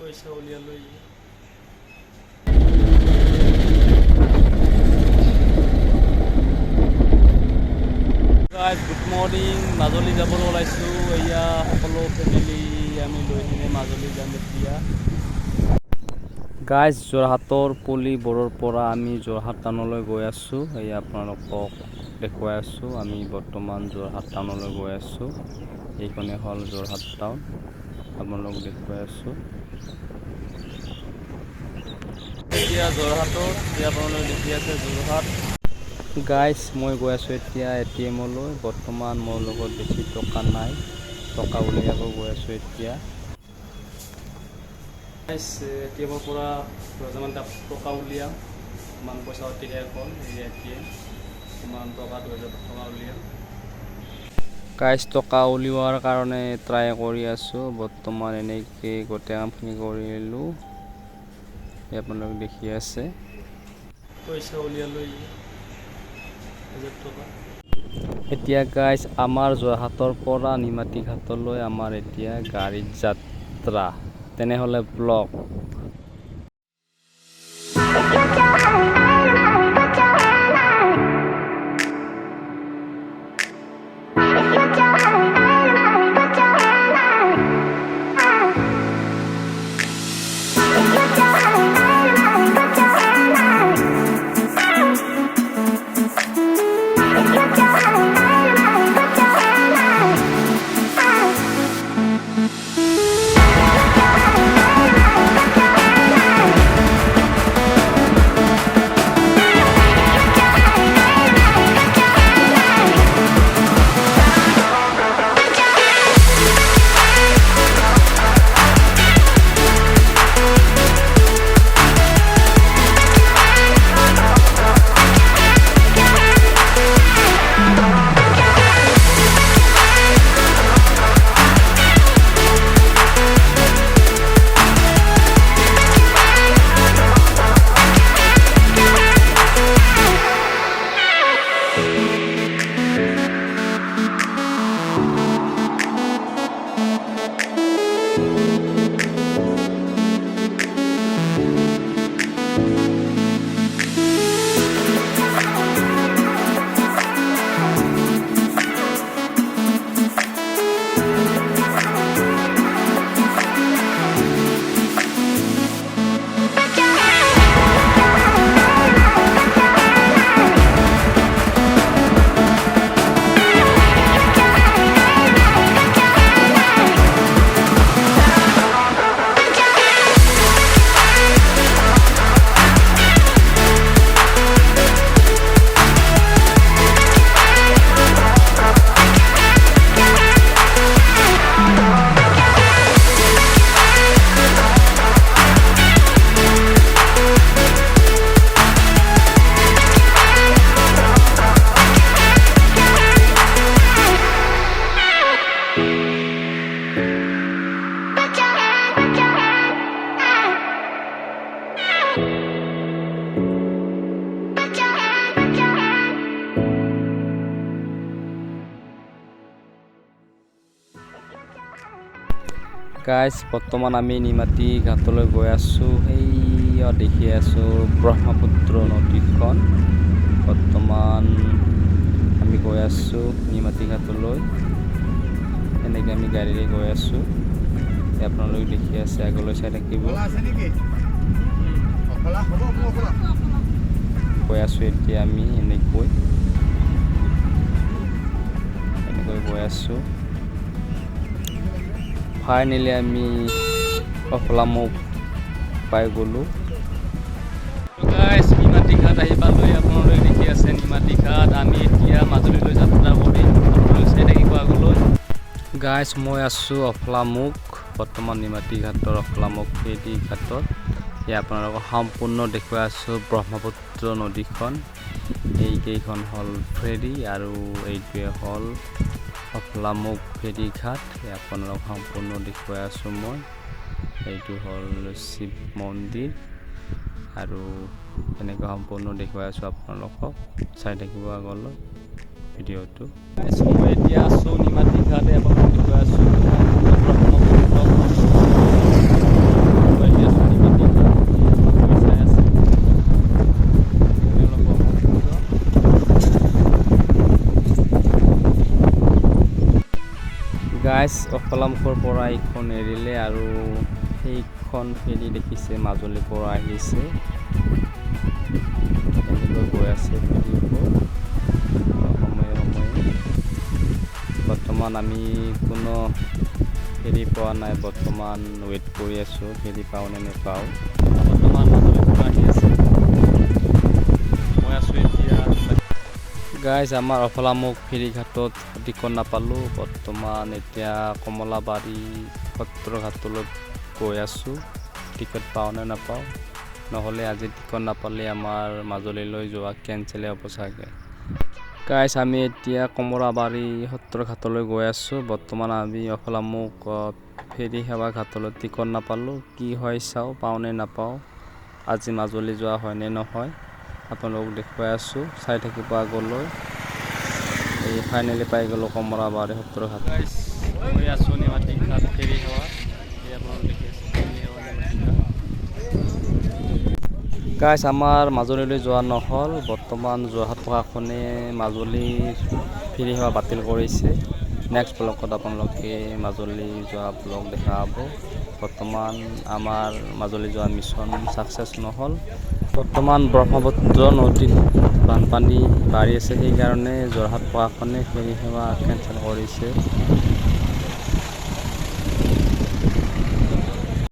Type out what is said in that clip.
পইচা উলিয়ালৈ good morning Majuli যাবলৈ ওলাইছোঁ এয়া সকলো ফেমিলি আমি লৈ কিনে মাজুলী যাম এতিয়া গাইজ যোৰহাটৰ পুলিবোৰৰ পৰা আমি যোৰহাট টাউনলৈ গৈ আছোঁ এয়া আপোনালোকক দেখুৱাই আছোঁ আমি বৰ্তমান যোৰহাট টাউনলৈ গৈ আছোঁ এইখনে হ'ল যোৰহাট টাউন আপোনালোকক দেখুৱাই আছোঁ এতিয়া যোৰহাটত আপোনালোকে দেখি আছে যোৰহাট গাইজ মই গৈ আছোঁ এতিয়া এটিএমলৈ বৰ্তমান মোৰ লগত বেছি টকা নাই টকা উলিয়াব গৈ আছোঁ এতিয়া গাইজ এটিএমৰ পৰা বৰ্তমান টকা উলিয়াম কিমান পইচা অতি শেষ হ'ল এই এটিএম কিমান টকা 2000 টকা উলিয়াম গাইজ টকা উলিওৱাৰ কাৰণে ট্ৰাই কৰি আছোঁ বৰ্তমান এনেকৈ গোটেই কামখিনি কৰিলোঁ আপোনালোকে দেখি আছে পইচা উলিয়ালৈ এতিয়া গাইজ আমাৰ যোৰহাটৰ পৰা নিমাতী ঘাটলৈ আমাৰ এতিয়া গাড়ীত যাত্ৰা তেনেহ'লে ব্লগ গাইজ বৰ্তমান আমি নিমাতী ঘাটলৈ গৈ আছোঁ সেইয়া দেখি আছোঁ ব্ৰহ্মপুত্ৰ নদীখন বৰ্তমান আমি গৈ আছোঁ নিমাতী ঘাটলৈ এনেকৈ আমি গাড়ীৰে গৈ আছোঁ আপোনালোকে দেখি আছে আগলৈ চাই থাকিব গৈ আছোঁ এতিয়া আমি এনেকৈ গৈ আছোঁ ফাইনেলি আমি অফলামুখ পাই গ'লোঁ গাইজ নিমাতী ঘাট আহি পালোঁ আপোনালোকে দেখি আছে নিমাতী ঘাট আমি এতিয়া মাজুলীলৈ যাত্ৰা কৰিম আপোনালোকে চাই থাকিব আগলৈ গাইজ মই আছোঁ অফলামুখ বৰ্তমান নিমাতী ঘাটৰ অফলামুখ ফেৰী ঘাটত এয়া আপোনালোকক সম্পূৰ্ণ দেখুৱাই আছোঁ ব্ৰহ্মপুত্ৰ নদীখন এইকেইখন হ'ল ফেৰী আৰু এইটোৱে হ'ল অফলামুখ ফেৰী ঘাট আপোনালোকক সম্পূৰ্ণ দেখুৱাই আছোঁ মই এইটো হ'ল শিৱ মন্দিৰ আৰু এনেকৈ সম্পূৰ্ণ দেখুৱাই আছোঁ আপোনালোকক চাই থাকিব আগলৈ ভিডিঅ'টো মই এতিয়া আছোঁ নিমাতী ঘাট আপোনালোকক দেখুৱাই আছোঁ গাইজ অফলামুখৰ পৰা এইখন এৰিলে আৰু সেইখন ফেৰি দেখিছে মাজুলীৰ পৰা আহিছে, এনেকৈ গৈ আছে ফেৰিবোৰ সময়ে সময়ে। বৰ্তমান আমি কোনো ফেৰি পোৱা নাই, বৰ্তমান ৱেইট কৰি আছোঁ ফেৰি পাওঁ নে নেপাওঁ। বৰ্তমান মাজুলীৰ পৰা আহি আছে, মই আছোঁ এতিয়া। গাইজ আমাৰ অফলামুখ ফেৰীঘাটত টিকট নাপালোঁ, বৰ্তমান এতিয়া কমলাবাৰী সত্ৰঘাটলৈ গৈ আছোঁ, টিকট পাওঁ নে নাপাওঁ। নহ'লে আজি টিকট নাপালে আমাৰ মাজুলীলৈ যোৱা কেঞ্চেলেই হ'ব চাগে। গাইজ আমি এতিয়া কমলাবাৰী সত্ৰঘাটলৈ গৈ আছোঁ, বৰ্তমান আমি অফলামুখ ফেৰী সেৱা ঘাটলৈ টিকট নাপালোঁ, কি হয় চাওঁ, পাওঁ নে নাপাওঁ, আজি মাজুলী যোৱা হয় নে নহয় আপোনালোকক দেখুৱাই আছোঁ, চাই থাকিব আগলৈ। এই ফাইনেলি পাই গ'লোঁ কমলাবাৰী সত্ৰঘাট। গাইজ মই আছোঁ নিমাতী ঘাট ফেৰী সেৱা, এই আপোনালোক দেখি আছে ফেৰী সেৱা নিমাতী ঘাট। গাইজ আমাৰ মাজুলীলৈ যোৱা নহ'ল, বৰ্তমান যোৰহাট প্ৰশাসনে মাজুলীৰ ফেৰী সেৱা বাতিল কৰিছে। নেক্সট ব্লগত আপোনালোকে মাজুলী যোৱা ব্লগ দেখা পাব। বৰ্তমান আমাৰ মাজুলী যোৱা মিছন ছাকচেছ নহ'ল। বৰ্তমান ব্ৰহ্মপুত্ৰ নদীত বানপানী বাঢ়ি আছে, সেইকাৰণে যোৰহাট প্ৰশাসনে ফেৰী সেৱা কেঞ্চেল কৰিছে।